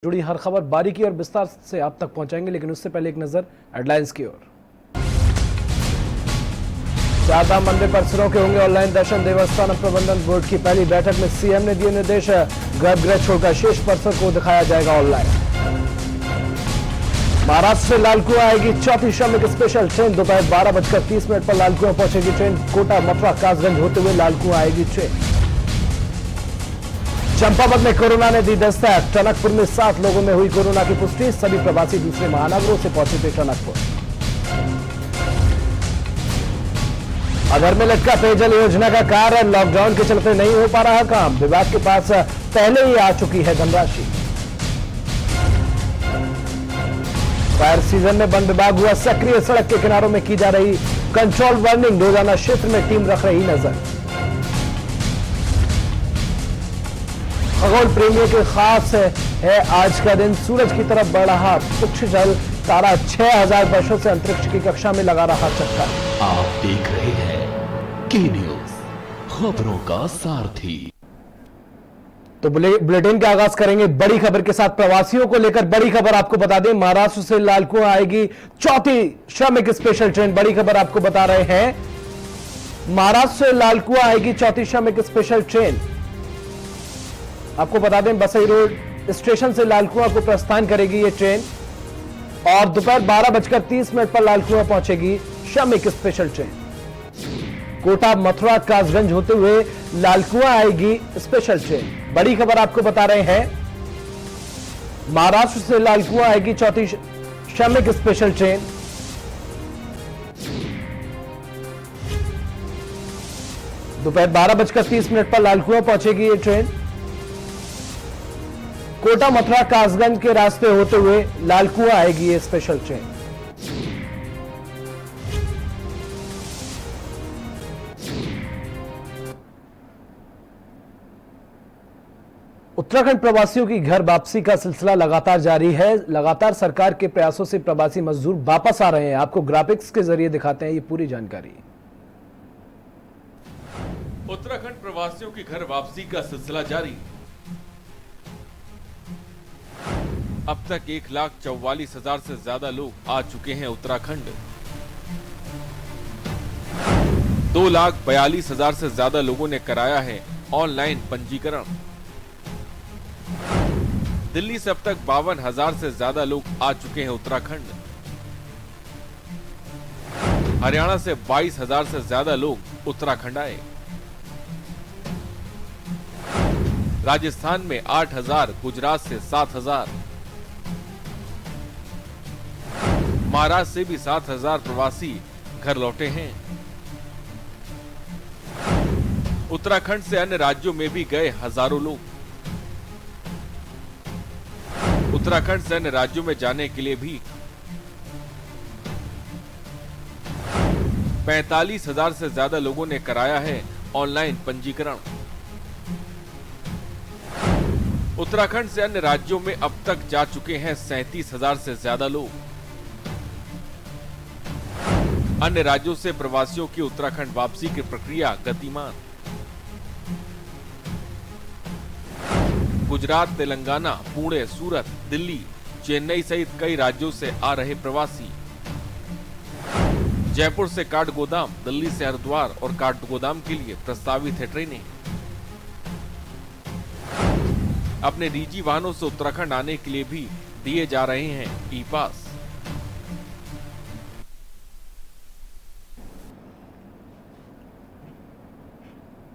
जुड़ी हर खबर बारीकी और विस्तार से आप तक पहुंचाएंगे, लेकिन उससे पहले एक नजर हेडलाइंस की ओर। चारधाम मंदिर परिसरों के होंगे ऑनलाइन दर्शन। देवस्थान प्रबंधन बोर्ड की पहली बैठक में सीएम ने दिए निर्देश। गर्भगृह छोड़कर शेष परिसर को दिखाया जाएगा ऑनलाइन। महाराष्ट्र से लालकुआं आएगी चौथी श्रमिक स्पेशल ट्रेन। दोपहर 12:30 पर लालकुआं पहुंचेगी ट्रेन। कोटा, मथुरा, कासगंज होते हुए लालकुआं आएगी ट्रेन। चंपावत में कोरोना ने दी दस्तक। टनकपुर में 7 लोगों में हुई कोरोना की पुष्टि। सभी प्रवासी दूसरे महानगरों से पहुंचे थे टनकपुर। अधर में लटका पेयजल योजना का कार्य। लॉकडाउन के चलते नहीं हो पा रहा काम। विभाग के पास पहले ही आ चुकी है धनराशि। फायर सीजन में वन विभाग हुआ सक्रिय। सड़क के किनारों में की जा रही कंट्रोल बर्निंग। रोजाना क्षेत्र में टीम रख रही नजर। खगोल प्रेमियों के खास है आज का दिन। सूरज की तरफ बढ़ रहा तुक्ष जल तारा 6000 वर्षों से अंतरिक्ष की कक्षा में लगा रहा चक्कर। आप देख रहे हैं के न्यूज, खबरों का सारथी। तो बुलेटिन का आगाज करेंगे बड़ी खबर के साथ। प्रवासियों को लेकर बड़ी खबर आपको बता दें, महाराष्ट्र से लालकुआं आएगी चौथी श्रमिक स्पेशल ट्रेन। बड़ी खबर आपको बता रहे हैं, महाराष्ट्र से लालकुआं आएगी चौथी श्रमिक स्पेशल ट्रेन। आपको बता दें, बसई रोड स्टेशन से लालकुआं को प्रस्थान करेगी ये ट्रेन और दोपहर 12:30 पर लालकुआं पहुंचेगी श्रमिक स्पेशल ट्रेन। कोटा, मथुरा, कासगंज होते हुए लालकुआं आएगी स्पेशल ट्रेन। बड़ी खबर आपको बता रहे हैं, महाराष्ट्र से लालकुआं आएगी चौथी श्रमिक स्पेशल ट्रेन। दोपहर 12:30 पर लालकुआं पहुंचेगी ये ट्रेन। कोटा, मथुरा, कासगंज के रास्ते होते हुए लालकुआं आएगी ये स्पेशल ट्रेन। उत्तराखंड प्रवासियों की घर वापसी का सिलसिला लगातार जारी है। लगातार सरकार के प्रयासों से प्रवासी मजदूर वापस आ रहे हैं। आपको ग्राफिक्स के जरिए दिखाते हैं ये पूरी जानकारी। उत्तराखंड प्रवासियों की घर वापसी का सिलसिला जारी। अब तक 1,44,000 से ज्यादा लोग आ चुके हैं उत्तराखंड। 2,42,000 से ज्यादा लोगों ने कराया है ऑनलाइन पंजीकरण। दिल्ली से अब तक 52,000 से ज्यादा लोग आ चुके हैं उत्तराखंड। हरियाणा से 22,000 से ज्यादा लोग उत्तराखंड आए। राजस्थान में 8,000, गुजरात से 7,000, महाराष्ट्र से भी 7,000 प्रवासी घर लौटे हैं। उत्तराखंड से अन्य राज्यों में भी गए हजारों लोग। उत्तराखंड से अन्य राज्यों में जाने के लिए भी 45,000 से ज्यादा लोगों ने कराया है ऑनलाइन पंजीकरण। उत्तराखंड से अन्य राज्यों में अब तक जा चुके हैं 37,000 से ज्यादा लोग। अन्य राज्यों से प्रवासियों की उत्तराखंड वापसी की प्रक्रिया गतिमान। गुजरात, तेलंगाना, पुणे, सूरत, दिल्ली, चेन्नई सहित कई राज्यों से आ रहे प्रवासी। जयपुर से काठगोदाम, दिल्ली से हरिद्वार और काठगोदाम के लिए प्रस्तावित है ट्रेनें। अपने निजी वाहनों से उत्तराखंड आने के लिए भी दिए जा रहे हैं ई पास।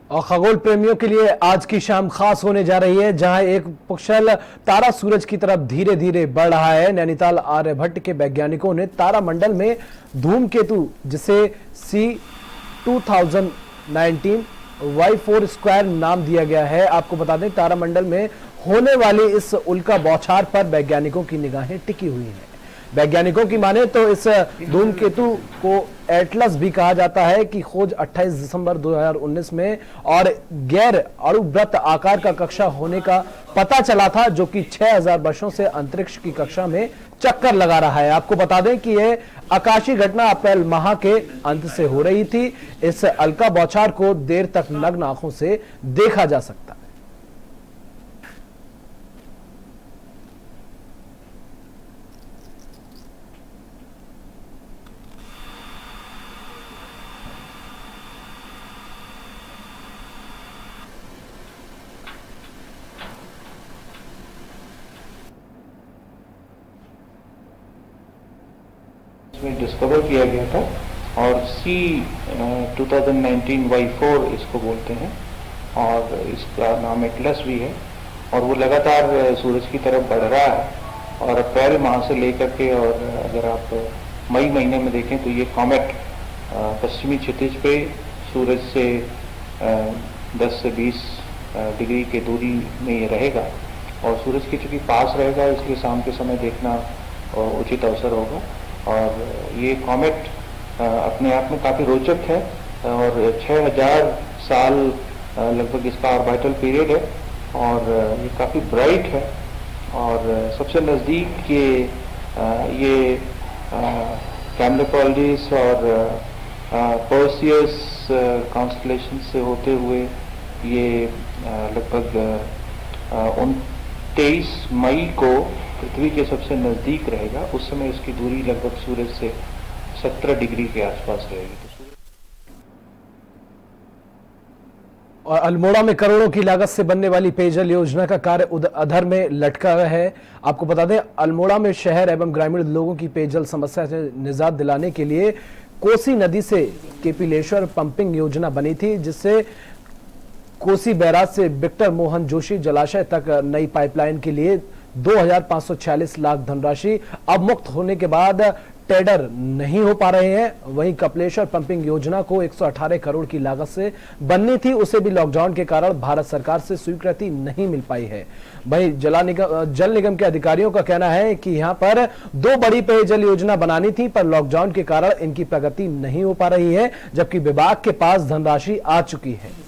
और खगोल प्रेमियों के लिए आज की शाम खास होने जा रही है, जहां एक पुष्कल तारा सूरज की तरफ धीरे धीरे बढ़ रहा है। नैनीताल आर्यभट्ट के वैज्ञानिकों ने तारामंडल में धूमकेतु, जिसे C2019 Y4 स्क्वायर नाम दिया गया है। आपको बता दें, तारामंडल में होने वाली इस उल्का बौछार पर वैज्ञानिकों की निगाहें टिकी हुई हैं। वैज्ञानिकों की माने तो इस धूमकेतु को एटलस भी कहा जाता है कि खोज 28 दिसंबर 2019 में और गैर अणुव्रत आकार का कक्षा होने का पता चला था, जो कि 6000 वर्षों से अंतरिक्ष की कक्षा में चक्कर लगा रहा है। आपको बता दें कि यह आकाशीय घटना अप्रैल माह के अंत से हो रही थी। इस उल्का बौछार को देर तक नग्न आंखों से देखा जा सकता है। इसमें डिस्कवर किया गया था और C 2019Y4 इसको बोलते हैं और इसका नाम एटलस भी है और वो लगातार सूरज की तरफ बढ़ रहा है और अप्रैल माह से लेकर के और अगर आप मई महीने में देखें तो ये कॉमेट पश्चिमी क्षितिज पे सूरज से 10 से 20 डिग्री के दूरी में ये रहेगा और सूरज की चूँकि पास रहेगा इसलिए शाम के समय देखना उचित अवसर होगा और ये कॉमेट अपने आप में काफ़ी रोचक है और 6000 साल लगभग इसका ऑर्बिटल पीरियड है और ये काफ़ी ब्राइट है और सबसे नज़दीक ये कैमलेपॉल्डिस और पर्सियस कॉन्स्टलेशन से होते हुए ये लगभग 23 मई को पृथ्वी के सबसे नज़दीक रहेगा। उस समय इसकी दूरी लगभग सूरज से 17 डिग्री के आसपास रहेगी। और अल्मोड़ा में करोड़ों की लागत से बनने वाली पेयजल योजना का कार्य अधर में लटका है। आपको बता दें, अल्मोड़ा में शहर एवं ग्रामीण लोगों की पेयजल समस्या से निजात दिलाने के लिए कोसी नदी से केपिलेश्वर पंपिंग योजना बनी थी, जिससे कोसी बैराज से विक्टर मोहन जोशी जलाशय तक नई पाइपलाइन के लिए 2546 लाख धनराशि अब मुक्त होने के बाद टेंडर नहीं हो पा रहे हैं। वहीं कपिलेश्वर पंपिंग योजना को 118 करोड़ की लागत से बननी थी, उसे भी लॉकडाउन के कारण भारत सरकार से स्वीकृति नहीं मिल पाई है। वहीं जल निगम के अधिकारियों का कहना है कि यहां पर 2 बड़ी पेयजल योजना बनानी थी, पर लॉकडाउन के कारण इनकी प्रगति नहीं हो पा रही है, जबकि विभाग के पास धनराशि आ चुकी है।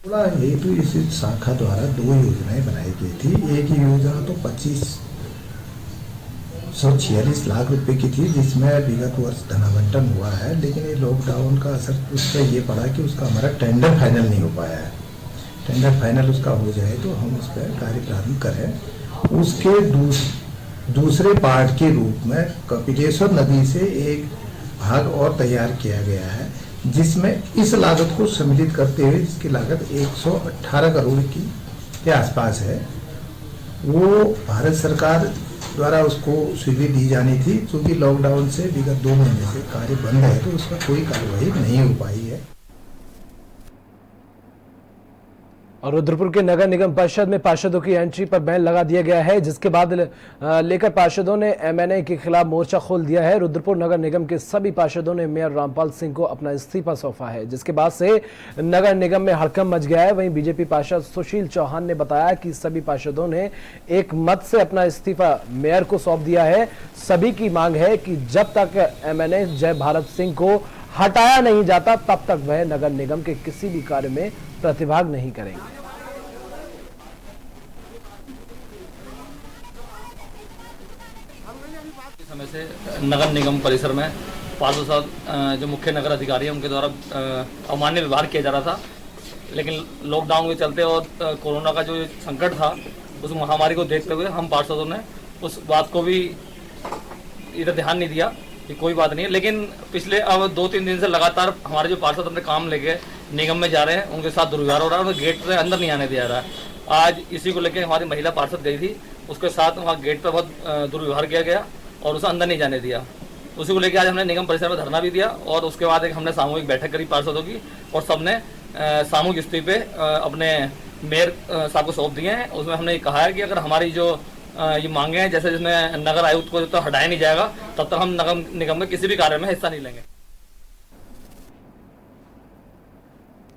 हेतु इस शाखा द्वारा 2 योजनाएं बनाई गई थी। एक योजना तो 2546 लाख रुपए की थी, जिसमें विगत वर्ष धनावंटन हुआ है, लेकिन ये लॉकडाउन का असर उस पर ये पड़ा कि उसका हमारा टेंडर फाइनल नहीं हो पाया है। टेंडर फाइनल उसका हो जाए तो हम उस पर कार्य प्रारंभ करें। उसके दूसरे पार्ट के रूप में कपिलेश्वर नदी से एक भाग और तैयार किया गया है, जिसमें इस लागत को सम्मिलित करते हुए इसकी लागत 118 करोड़ के आसपास है। वो भारत सरकार द्वारा उसको स्वीकृति दी जानी थी, क्योंकि लॉकडाउन से विगत 2 महीने से कार्य बंद है, तो उसका कोई कार्यवाही नहीं हो पाई है। और रुद्रपुर के नगर निगम परिषद में पार्षदों की एंट्री पर बैन लगा दिया गया है, जिसके बाद लेकर पार्षदों ने एमएनए के खिलाफ मोर्चा खोल दिया है। रुद्रपुर नगर निगम के सभी पार्षदों ने मेयर रामपाल सिंह को अपना इस्तीफा सौंपा है, जिसके बाद से नगर निगम में हड़कंप मच गया है। वहीं बीजेपी पार्षद सुशील चौहान ने बताया कि सभी पार्षदों ने एक मत से अपना इस्तीफा मेयर को सौंप दिया है। सभी की मांग है कि जब तक एमएनए जय भारत सिंह को हटाया नहीं जाता, तब तक वह नगर निगम के किसी भी कार्य में प्रतिभाग नहीं करेंगे। समय से नगर निगम परिसर में पार्षद साहब जो मुख्य नगर अधिकारी हैं उनके द्वारा अमान्य व्यवहार किया जा रहा था, लेकिन लॉकडाउन के चलते और कोरोना का जो संकट था, उस महामारी को देखते हुए हम पार्षदों ने उस बात को भी इधर ध्यान नहीं दिया कि कोई बात नहीं है। लेकिन पिछले अब 2-3 दिन से लगातार हमारे जो पार्षद अपने काम लेके निगम में जा रहे हैं, उनके साथ दुर्व्यवहार हो रहा है, उन्हें गेट से अंदर नहीं आने दिया रहा है। आज इसी को लेकर हमारी महिला पार्षद गई थी, उसके साथ वहाँ गेट पर बहुत दुर्व्यवहार किया गया और उसे अंदर नहीं जाने दिया। उसी को लेकर आज हमने निगम परिसर में धरना भी दिया और उसके बाद एक हमने सामूहिक बैठक करी पार्षदों की, और सबने सामूहिक इस्तीफे अपने मेयर साहब को सौंप दिए हैं। उसमें हमने कहा है कि अगर हमारी जो ये मांगे हैं, जैसे जिसमें नगर आयुक्त को जब तक हटाया नहीं जाएगा, तब तक हम नगर निगम में किसी भी कार्य में हिस्सा नहीं लेंगे।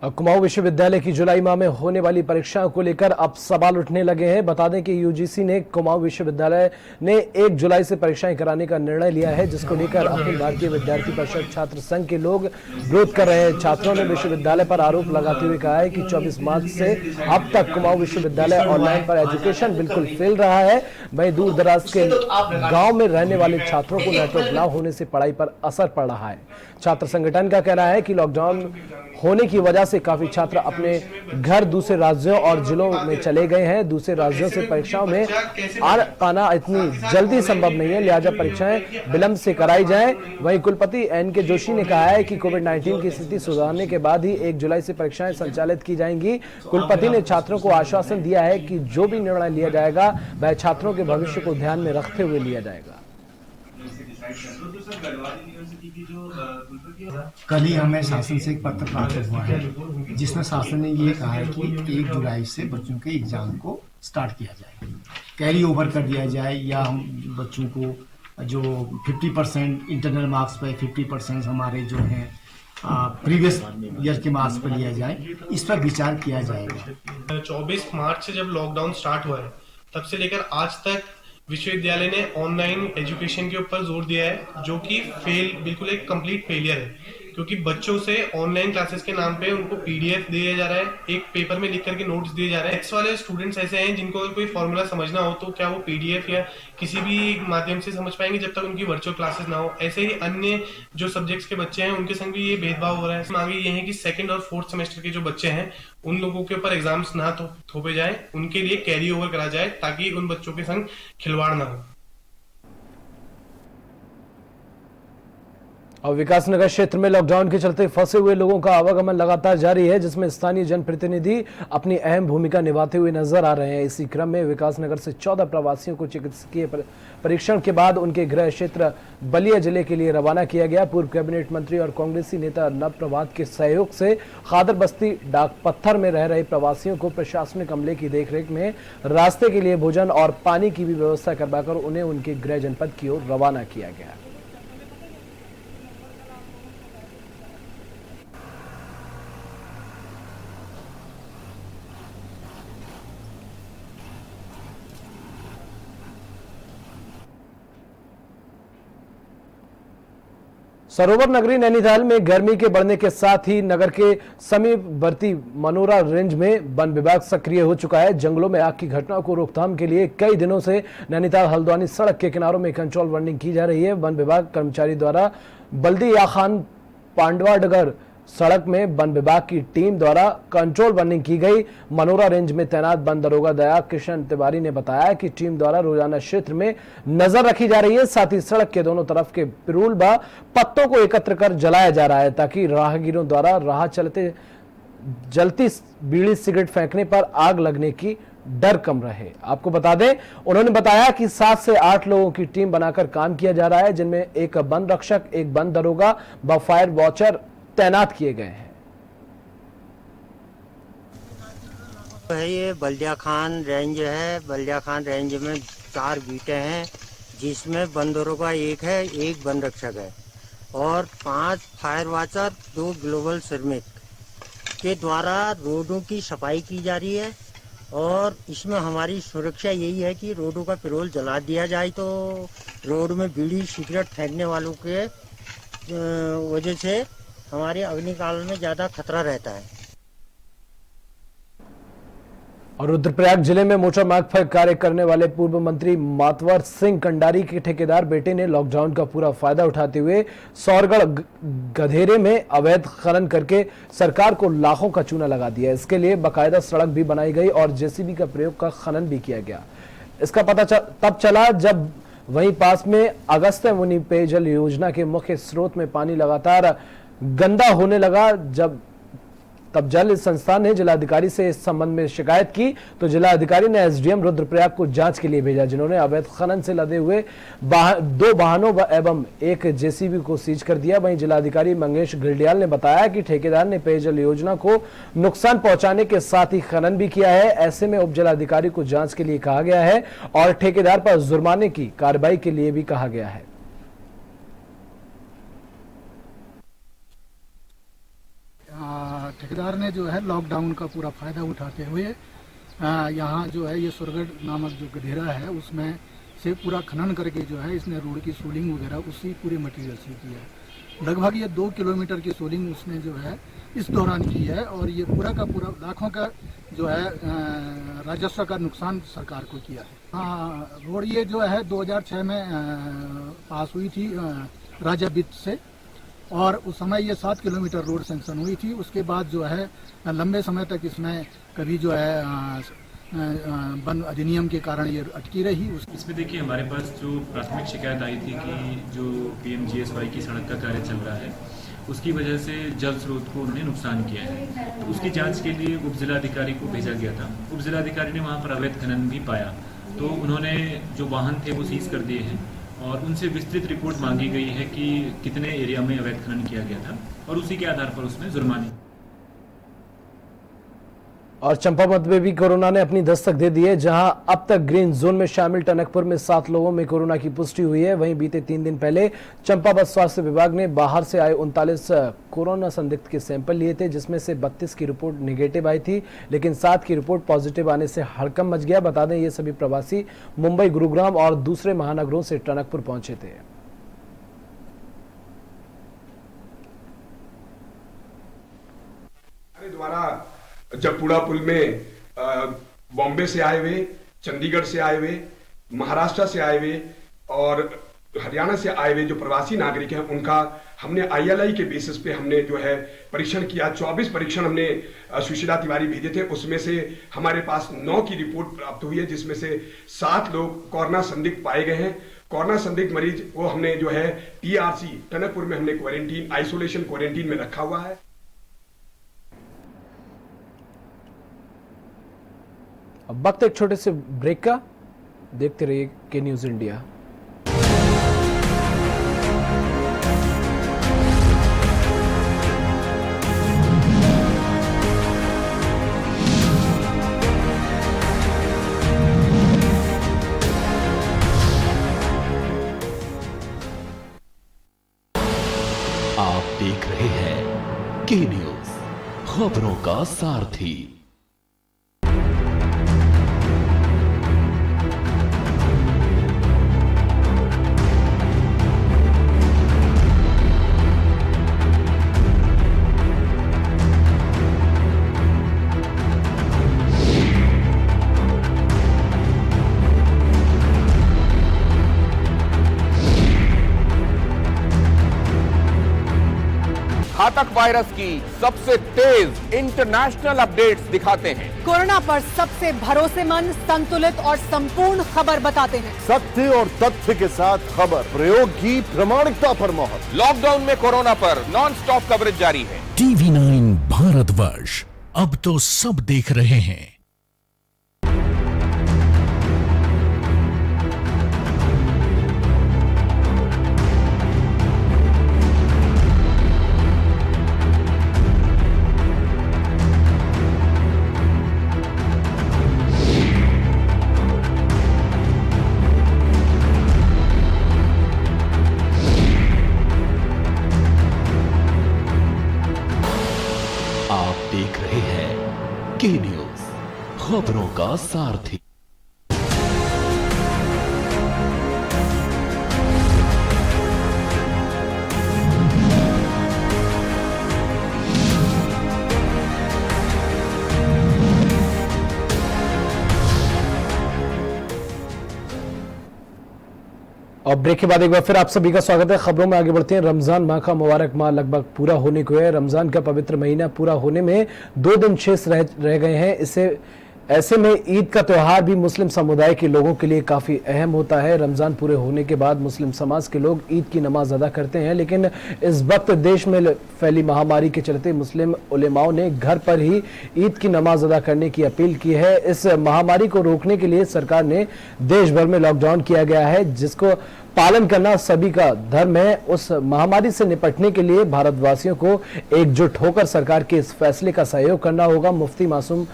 कुमाऊं विश्वविद्यालय की जुलाई माह में होने वाली परीक्षाओं को लेकर अब सवाल उठने लगे हैं। बता दें कि यूजीसी ने कुमाऊं विश्वविद्यालय ने 1 जुलाई से परीक्षाएं कराने का निर्णय लिया है, जिसको लेकर अखिल भारतीय विद्यार्थी परिषद छात्र संघ के लोग विरोध कर रहे हैं। छात्रों ने विश्वविद्यालय पर आरोप लगाते हुए कहा है कि 24 मार्च से अब तक कुमाऊं विश्वविद्यालय ऑनलाइन पर एजुकेशन बिल्कुल फेल रहा है। वहीं दूर दराज के गाँव में रहने वाले छात्रों को नेटवर्क न होने से पढ़ाई पर असर पड़ रहा है। छात्र संगठन का कहना है कि लॉकडाउन होने की वजह से काफी छात्र अपने घर दूसरे राज्यों और जिलों में चले गए हैं। दूसरे राज्यों से परीक्षाओं में आ पाना इतनी जल्दी संभव नहीं है, लिहाजा परीक्षाएं विलंब से कराई जाएं। वहीं कुलपति एन.के. जोशी ने कहा है कि कोविड-19 की स्थिति सुधारने के बाद ही 1 जुलाई से परीक्षाएं संचालित की जाएंगी। कुलपति ने छात्रों को आश्वासन दिया है कि जो भी निर्णय लिया जाएगा वह छात्रों के भविष्य को ध्यान में रखते हुए लिया जाएगा। कल ही हमें शासन से एक पत्र प्राप्त हुआ है जिसमें शासन ने ये कहा है कि 1 जुलाई से बच्चों के एग्जाम को स्टार्ट किया जाए, कैरी ओवर कर दिया जाए, या हम बच्चों को जो 50% इंटरनल मार्क्स पे 50% हमारे जो हैं प्रीवियस ईयर के मार्क्स पर लिया जाए, इस पर विचार किया जाएगा। 24 मार्च से जब लॉकडाउन स्टार्ट हुआ है तब से लेकर आज तक विश्वविद्यालय ने ऑनलाइन एजुकेशन के ऊपर जोर दिया है, जो कि बिल्कुल एक कंप्लीट फेलियर है, क्योंकि बच्चों से ऑनलाइन क्लासेस के नाम पे उनको पीडीएफ दिया जा रहा है, एक पेपर में लिख करके नोट्स दिए जा रहे हैं। एक्स वाले स्टूडेंट्स ऐसे हैं जिनको अगर कोई फॉर्मूला समझना हो तो क्या वो पीडीएफ या किसी भी माध्यम से समझ पाएंगे जब तक उनकी वर्चुअल क्लासेस ना हो। ऐसे ही अन्य जो सब्जेक्ट्स के बच्चे हैं उनके संग भी ये भेदभाव हो रहा है। मांगे ये है कि 2nd और 4th सेमेस्टर के जो बच्चे हैं उन लोगों के ऊपर एग्जाम्स ना थोपे जाए, उनके लिए कैरी ओवर करा जाए ताकि उन बच्चों के संग खिलवाड़ ना हो। और विकासनगर क्षेत्र में लॉकडाउन के चलते फंसे हुए लोगों का आवागमन लगातार जारी है, जिसमें स्थानीय जनप्रतिनिधि अपनी अहम भूमिका निभाते हुए नजर आ रहे हैं। इसी क्रम में विकासनगर से 14 प्रवासियों को चिकित्सकीय परीक्षण के बाद उनके गृह क्षेत्र बलिया जिले के लिए रवाना किया गया। पूर्व कैबिनेट मंत्री और कांग्रेसी नेता नव प्रभात के सहयोग से खादर बस्ती डाक पत्थर में रह रहे प्रवासियों को प्रशासनिक अमले की देखरेख में रास्ते के लिए भोजन और पानी की भी व्यवस्था करवाकर उन्हें उनके गृह जनपद की ओर रवाना किया गया। सरोवर नगरी नैनीताल में गर्मी के बढ़ने के साथ ही नगर के समीपवर्ती मनोरा रेंज में वन विभाग सक्रिय हो चुका है। जंगलों में आग की घटनाओं को रोकथाम के लिए कई दिनों से नैनीताल हल्द्वानी सड़क के किनारों में कंट्रोल बर्निंग की जा रही है। वन विभाग कर्मचारी द्वारा बल्दी या खान पांडवाडगर सड़क में वन विभाग की टीम द्वारा कंट्रोल बर्निंग की गई। मनोरा रेंज में तैनात वन दरोगा दया किशन तिवारी ने बताया कि टीम द्वारा रोजाना क्षेत्र में नजर रखी जा रही है, साथ ही सड़क के दोनों तरफ के पिरूल व पत्तों को एकत्र कर जलाया जा रहा है ताकि राहगीरों द्वारा राह चलते जलती बीड़ी सिगरेट फेंकने पर आग लगने की डर कम रहे। आपको बता दें, उन्होंने बताया कि 7 से 8 लोगों की टीम बनाकर काम किया जा रहा है, जिनमें एक वन रक्षक, एक वन दरोगा व फायर वॉचर तैनात किए गए हैं। ये बल्दिया खान रेंज है। बल्दिया खान रेंज में 4 बीटें हैं, जिसमें वन दरोगा 1 है, 1 वन रक्षक है और 5 फायर वॉचर, 2 ग्लोबल श्रमिक के द्वारा रोडों की सफाई की जा रही है। और इसमें हमारी सुरक्षा यही है कि रोडों का पेट्रोल जला दिया जाए तो रोड में बीड़ी सिगरेट फेंकने वालों के वजह से हमारे अग्निकाल में ज्यादा खतरा रहता है। और रुद्रप्रयाग जिले में मोटर मार्ग पर कार्य करने वाले पूर्व मंत्री मातवर सिंह कंडारी के ठेकेदार बेटे ने लॉकडाउन का पूरा फायदा उठाते हुए सौरगढ़ गधेरे में अवैध खनन करके सरकार को लाखों का चूना लगा दिया। इसके लिए बाकायदा सड़क भी बनाई गई और जेसीबी का प्रयोग का खनन भी किया गया। इसका पता तब चला जब वहीं पास में अगस्त्य मुनि पेयजल योजना के मुख्य स्रोत में पानी लगातार गंदा होने लगा। तब जल संस्थान ने जिलाधिकारी से इस संबंध में शिकायत की तो जिलाधिकारी ने एसडीएम रुद्रप्रयाग को जांच के लिए भेजा, जिन्होंने अवैध खनन से लदे हुए 2 वाहनों एवं 1 जेसीबी को सीज कर दिया। वहीं जिलाधिकारी मंगेश गिरडियाल ने बताया कि ठेकेदार ने पेयजल योजना को नुकसान पहुंचाने के साथ ही खनन भी किया है। ऐसे में उप जिलाधिकारी को जांच के लिए कहा गया है और ठेकेदार पर जुर्माने की कार्रवाई के लिए भी कहा गया है। ठेकेदार ने जो है लॉकडाउन का पूरा फायदा उठाते हुए यहाँ जो है ये सुरगढ़ नामक जो गधेरा है उसमें से पूरा खनन करके जो है इसने रोड की सोलिंग वगैरह उसी पूरे मटेरियल से की है। लगभग ये 2 किलोमीटर की सोलिंग उसने जो है इस दौरान की है और ये पूरा का पूरा लाखों का जो है राजस्व का नुकसान सरकार को किया है। हाँ, रोड ये जो है 2006 में पास हुई थी राज्य वित्त से और उस समय ये 7 किलोमीटर रोड सेंक्शन हुई थी। उसके बाद जो है लंबे समय तक इसमें कभी जो है वन अधिनियम के कारण ये अटकी रही। इसमें देखिए हमारे पास जो प्राथमिक शिकायत आई थी कि जो PMGSY की सड़क का कार्य चल रहा है उसकी वजह से जल स्रोत को उन्होंने नुकसान किया है। तो उसकी जांच के लिए उप जिलाधिकारी को भेजा गया था। उप जिलाधिकारी ने वहाँ पर अवैध खनन भी पाया, तो उन्होंने जो वाहन थे वो सीज कर दिए हैं और उनसे विस्तृत रिपोर्ट मांगी गई है कि कितने एरिया में अवैध खनन किया गया था और उसी के आधार पर उसमें जुर्माने। और चंपावत में भी कोरोना ने अपनी दस्तक दे दी है, जहां अब तक ग्रीन जोन में शामिल टनकपुर में 7 लोगों में कोरोना की पुष्टि हुई है। वहीं बीते 3 दिन पहले चंपावत स्वास्थ्य विभाग ने बाहर से आए 39 कोरोना संदिग्ध के सैंपल लिए थे, जिसमें से 32 की रिपोर्ट नेगेटिव आई थी, लेकिन 7 की रिपोर्ट पॉजिटिव आने से हड़कंप मच गया। बता दें ये सभी प्रवासी मुंबई, गुरुग्राम और दूसरे महानगरों से टनकपुर पहुंचे थे। जगपुड़ा पुल में बॉम्बे से आए हुए, चंडीगढ़ से आए हुए, महाराष्ट्र से आए हुए और हरियाणा से आए हुए जो प्रवासी नागरिक हैं उनका हमने ILI के बेसिस पे हमने जो है परीक्षण किया। 24 परीक्षण हमने सुशीला तिवारी भेजे थे, उसमें से हमारे पास 9 की रिपोर्ट प्राप्त हुई है, जिसमें से 7 लोग कोरोना संदिग्ध पाए गए हैं। कोरोना संदिग्ध मरीज वो हमने जो है TRC टनकपुर में हमने क्वारंटीन, आइसोलेशन क्वारंटीन में रखा हुआ है। अब वक्त एक छोटे से ब्रेक का, देखते रहिए के न्यूज इंडिया। आप देख रहे हैं के न्यूज, खबरों का सारथी। घातक वायरस की सबसे तेज इंटरनेशनल अपडेट्स दिखाते हैं। कोरोना पर सबसे भरोसेमंद, संतुलित और संपूर्ण खबर बताते हैं। सत्य और तथ्य के साथ खबर, प्रयोग की प्रामाणिकता पर मोहर। लॉकडाउन में कोरोना पर नॉन स्टॉप कवरेज जारी है। TV9 भारतवर्ष, अब तो सब देख रहे हैं। देख रहे हैं के न्यूज, खबरों का सारथी। और ब्रेक के बाद एक बार फिर आप सभी का स्वागत है। खबरों में आगे बढ़ते हैं। रमजान माह का मुबारक माह लगभग पूरा होने को है। रमजान का पवित्र महीना पूरा होने में 2 दिन शेष रह गए हैं। ऐसे में ईद का त्यौहार भी मुस्लिम समुदाय के लोगों के लिए काफ़ी अहम होता है। रमज़ान पूरे होने के बाद मुस्लिम समाज के लोग ईद की नमाज अदा करते हैं, लेकिन इस वक्त देश में फैली महामारी के चलते मुस्लिम उलेमाओं ने घर पर ही ईद की नमाज अदा करने की अपील की है। इस महामारी को रोकने के लिए सरकार ने देश भर में लॉकडाउन किया गया है, जिसको पालन करना सभी का धर्म है। उस महामारी से निपटने के लिए भारतवासियों को एकजुट होकर सरकार के इस फैसले का सहयोग करना होगा। मुफ्ती मासूम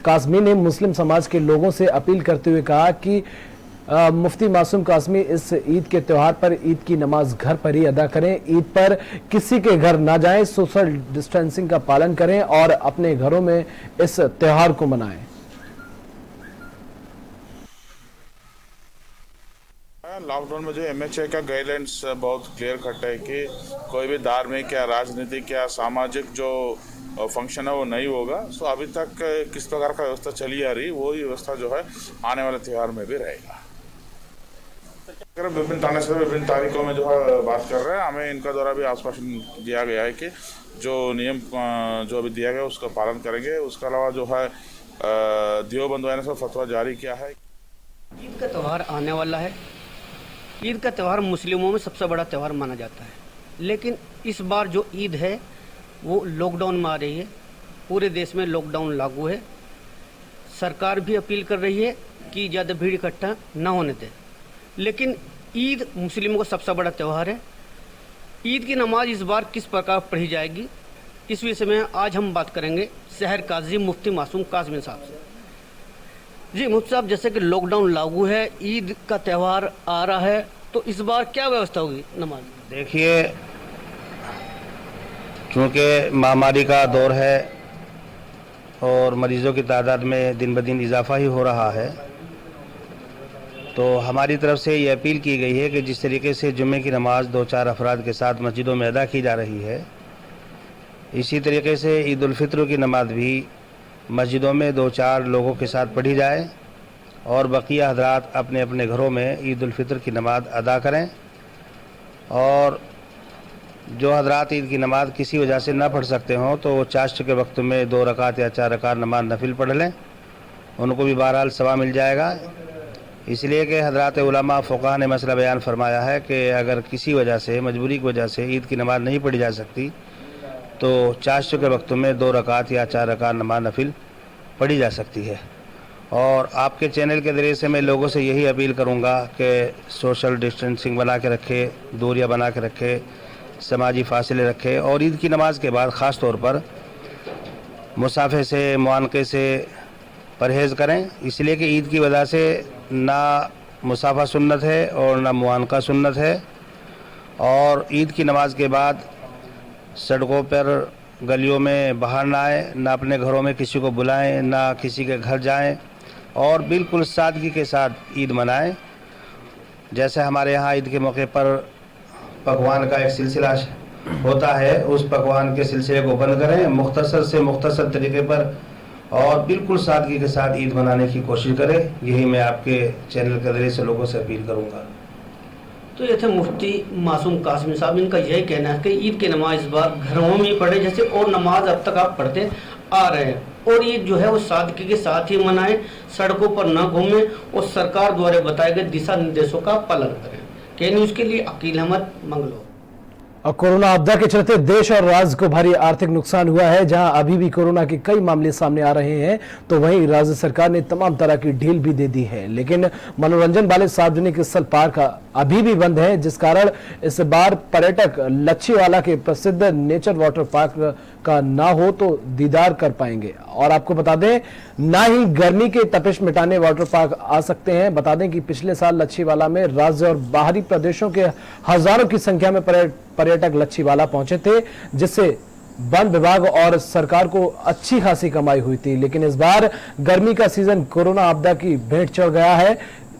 कासमी ने मुस्लिम समाज के लोगों से अपील करते हुए कहा कि मुफ्ती मासूम कासमी इस ईद के त्यौहार पर ईद की नमाज घर पर ही अदा करें। ईद पर किसी के घर ना जाएं, सोशल डिस्टेंसिंग का पालन करें और अपने घरों में इस त्यौहार को मनाएं। लॉकडाउन में जो MHA का गाइडलाइंस बहुत क्लियर कट है कि कोई भी धार्मिक या राजनीतिक या सामाजिक जो फंक्शन है वो नहीं होगा। सो अभी तक किस प्रकार का व्यवस्था चली आ रही, वो व्यवस्था जो है आने वाले त्यौहार में भी रहेगा। विभिन्न थाने से विभिन्न तारीखों में जो है बात कर रहे हैं। हमें इनका द्वारा भी आश्वासन दिया गया है कि जो नियम जो अभी दिया गया उसका पालन करेंगे। उसके अलावा जो है देवबंद वाहिनी से फतवा जारी किया है। ईद का त्यौहार आने वाला है। ईद का त्यौहार मुस्लिमों में सबसे बड़ा त्यौहार माना जाता है, लेकिन इस बार जो ईद है वो लॉकडाउन में आ रही है। पूरे देश में लॉकडाउन लागू है। सरकार भी अपील कर रही है कि ज़्यादा भीड़ इकट्ठा न होने दें, लेकिन ईद मुस्लिमों का सबसे बड़ा त्यौहार है। ईद की नमाज इस बार किस प्रकार पढ़ी जाएगी, इस विषय में आज हम बात करेंगे शहर काजी मुफ्ती मासूम काज़मी साहब से। जी मुफ्ती साहब, जैसे कि लॉकडाउन लागू है, ईद का त्यौहार आ रहा है, तो इस बार क्या व्यवस्था होगी नमाज? देखिए, चूँकि महामारी का दौर है और मरीज़ों की तादाद में दिन ब दिन इजाफा ही हो रहा है, तो हमारी तरफ से ये अपील की गई है कि जिस तरीके से जुम्मे की नमाज़ 2-4 अफराद के साथ मस्जिदों में अदा की जा रही है, इसी तरीके से ईद उल फित्र की नमाज भी मस्जिदों में 2-4 लोगों के साथ पढ़ी जाए और बकिया हजरात अपने अपने घरों में ईद उल फित्र की नमाज अदा करें। और जो हजरात ईद की नमाज किसी वजह से ना पढ़ सकते हों तो वो चाश्त के वक्त में 2 रकात या 4 रकात नमाज नफिल पढ़ लें, उनको भी बहरहाल सवाब मिल जाएगा। इसलिए कि हजरात उलमा फ़ुक़हा ने मसला बयान फरमाया है कि अगर किसी वजह से, मजबूरी की वजह से ईद की नमाज नहीं पढ़ी जा सकती तो चाश्त के वक्त में 2 रकात या 4 रकात नमाज नफिल पढ़ी जा सकती है। और आपके चैनल के ज़रिए से मैं लोगों से यही अपील करूँगा कि सोशल डिस्टेंसिंग बना के रखे, दूरियाँ बना के रखे, समाजी फासले रखे और ईद की नमाज के बाद ख़ास तौर पर मुसाफे से, मुआनके से परहेज़ करें। इसलिए कि ईद की वजह से ना मुसाफा सुन्नत है और ना मुआनका सुन्नत है। और ईद की नमाज के बाद सड़कों पर, गलियों में बाहर ना आए, ना अपने घरों में किसी को बुलाएं, ना किसी के घर जाएं और बिल्कुल सादगी के साथ ईद मनाएं। जैसे हमारे यहाँ ईद के मौके पर पकवान का एक सिलसिला होता है, उस पकवान के सिलसिले को बंद करें, मुख्तसर से मुख्तसर तरीके पर और बिल्कुल सादगी के साथ ईद मनाने की कोशिश करें। यही मैं आपके चैनल के जरिए से लोगों से अपील करूँगा। तो ये थे मुफ्ती मासूम काज़मी साहब। इनका यही कहना है कि ईद की नमाज इस बार घरों में ही पढ़े जैसे और नमाज अब तक आप पढ़ते आ रहे हैं, और ईद जो है वो सादगी के साथ ही मनाएं, सड़कों पर न घूमें और सरकार द्वारा बताए गए दिशा निर्देशों का पालन करें। के न्यूज़ के लिए अकील अहमद, मंगलौर। और कोरोना आपदा के चलते देश और राज्य को भारी आर्थिक नुकसान हुआ है। जहां अभी भी कोरोना के कई मामले सामने आ रहे हैं, तो वहीं राज्य सरकार ने तमाम तरह की ढील भी दे दी है। लेकिन मनोरंजन वाले सार्वजनिक स्थल पार्क अभी भी बंद है, जिस कारण इस बार पर्यटक लच्छीवाला के प्रसिद्ध नेचर वाटर पार्क का ना हो तो दीदार कर पाएंगे। और आपको बता दें, ना ही गर्मी के तपिश मिटाने वाटर पार्क आ सकते हैं। बता दें कि पिछले साल लच्छीवाला में राज्य और बाहरी प्रदेशों के हजारों की संख्या में पर्यटक लच्छीवाला पहुंचे थे, जिससे वन विभाग और सरकार को अच्छी खासी कमाई हुई थी। लेकिन इस बार गर्मी का सीजन कोरोना आपदा की भेंट चढ़ गया है।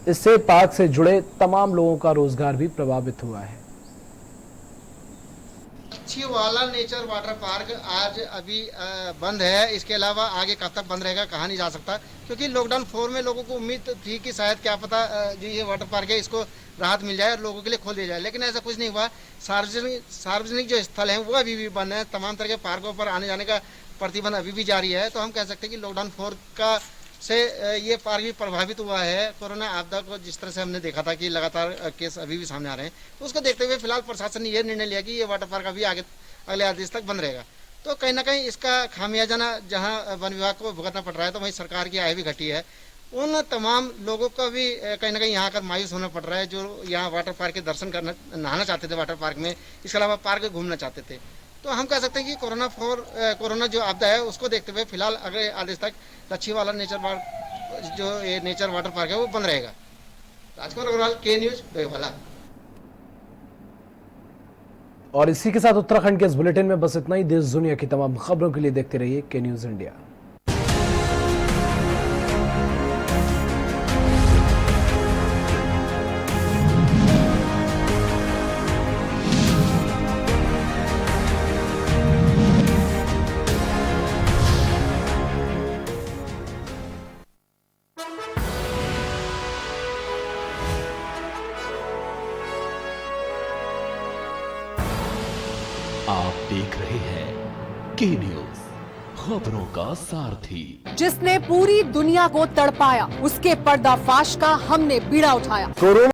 इससे पार्क से जुड़े तमाम लोगों का रोजगार भी प्रभावित हुआ है। लच्छीवाला नेचर वाटर पार्क आज अभी बंद है। इसके अलावा आगे कब तक बंद रहेगा कहा नहीं जा सकता, क्योंकि लॉकडाउन 4 में लोगों को उम्मीद थी कि शायद क्या पता जो ये वाटर पार्क है इसको राहत मिल जाए और लोगों के लिए खोल दिया जाए, लेकिन ऐसा कुछ नहीं हुआ। सार्वजनिक जो स्थल हैं वो अभी भी बंद है। तमाम तरह के पार्कों पर आने जाने का प्रतिबंध अभी भी जारी है। तो हम कह सकते हैं कि लॉकडाउन 4 का से ये पार्क भी प्रभावित हुआ है। कोरोना आपदा को जिस तरह से हमने देखा था कि लगातार केस अभी भी सामने आ रहे हैं, तो उसको देखते हुए फिलहाल प्रशासन ने यह निर्णय लिया कि ये वाटर पार्क अभी अगले आदेश तक बंद रहेगा। तो कहीं ना कहीं इसका खामियाजा जहां वन विभाग को भुगतना पड़ रहा है, तो वहीं सरकार की आय भी घटी है। उन तमाम लोगों को भी कहीं ना कहीं यहाँ आकर मायूस होना पड़ रहा है, जो यहाँ वाटर पार्क के दर्शन करना, नहाना चाहते थे वाटर पार्क में, इसके अलावा पार्क घूमना चाहते थे। तो हम कह सकते हैं कि कोरोना जो आपदा है उसको देखते हुए फिलहाल अगले आदेश तक लच्छीवाला नेचर पार्क जो ये नेचर वाटर पार्क है वो बंद रहेगा। राजकुमार अग्रवाल, के न्यूज़, डोईवाला। और इसी के साथ उत्तराखंड के इस बुलेटिन में बस इतना ही। देश दुनिया की तमाम खबरों के लिए देखते रहिए के न्यूज़ इंडिया। के न्यूज, खबरों का सारथी। जिसने पूरी दुनिया को तड़पाया, उसके पर्दाफाश का हमने बीड़ा उठाया।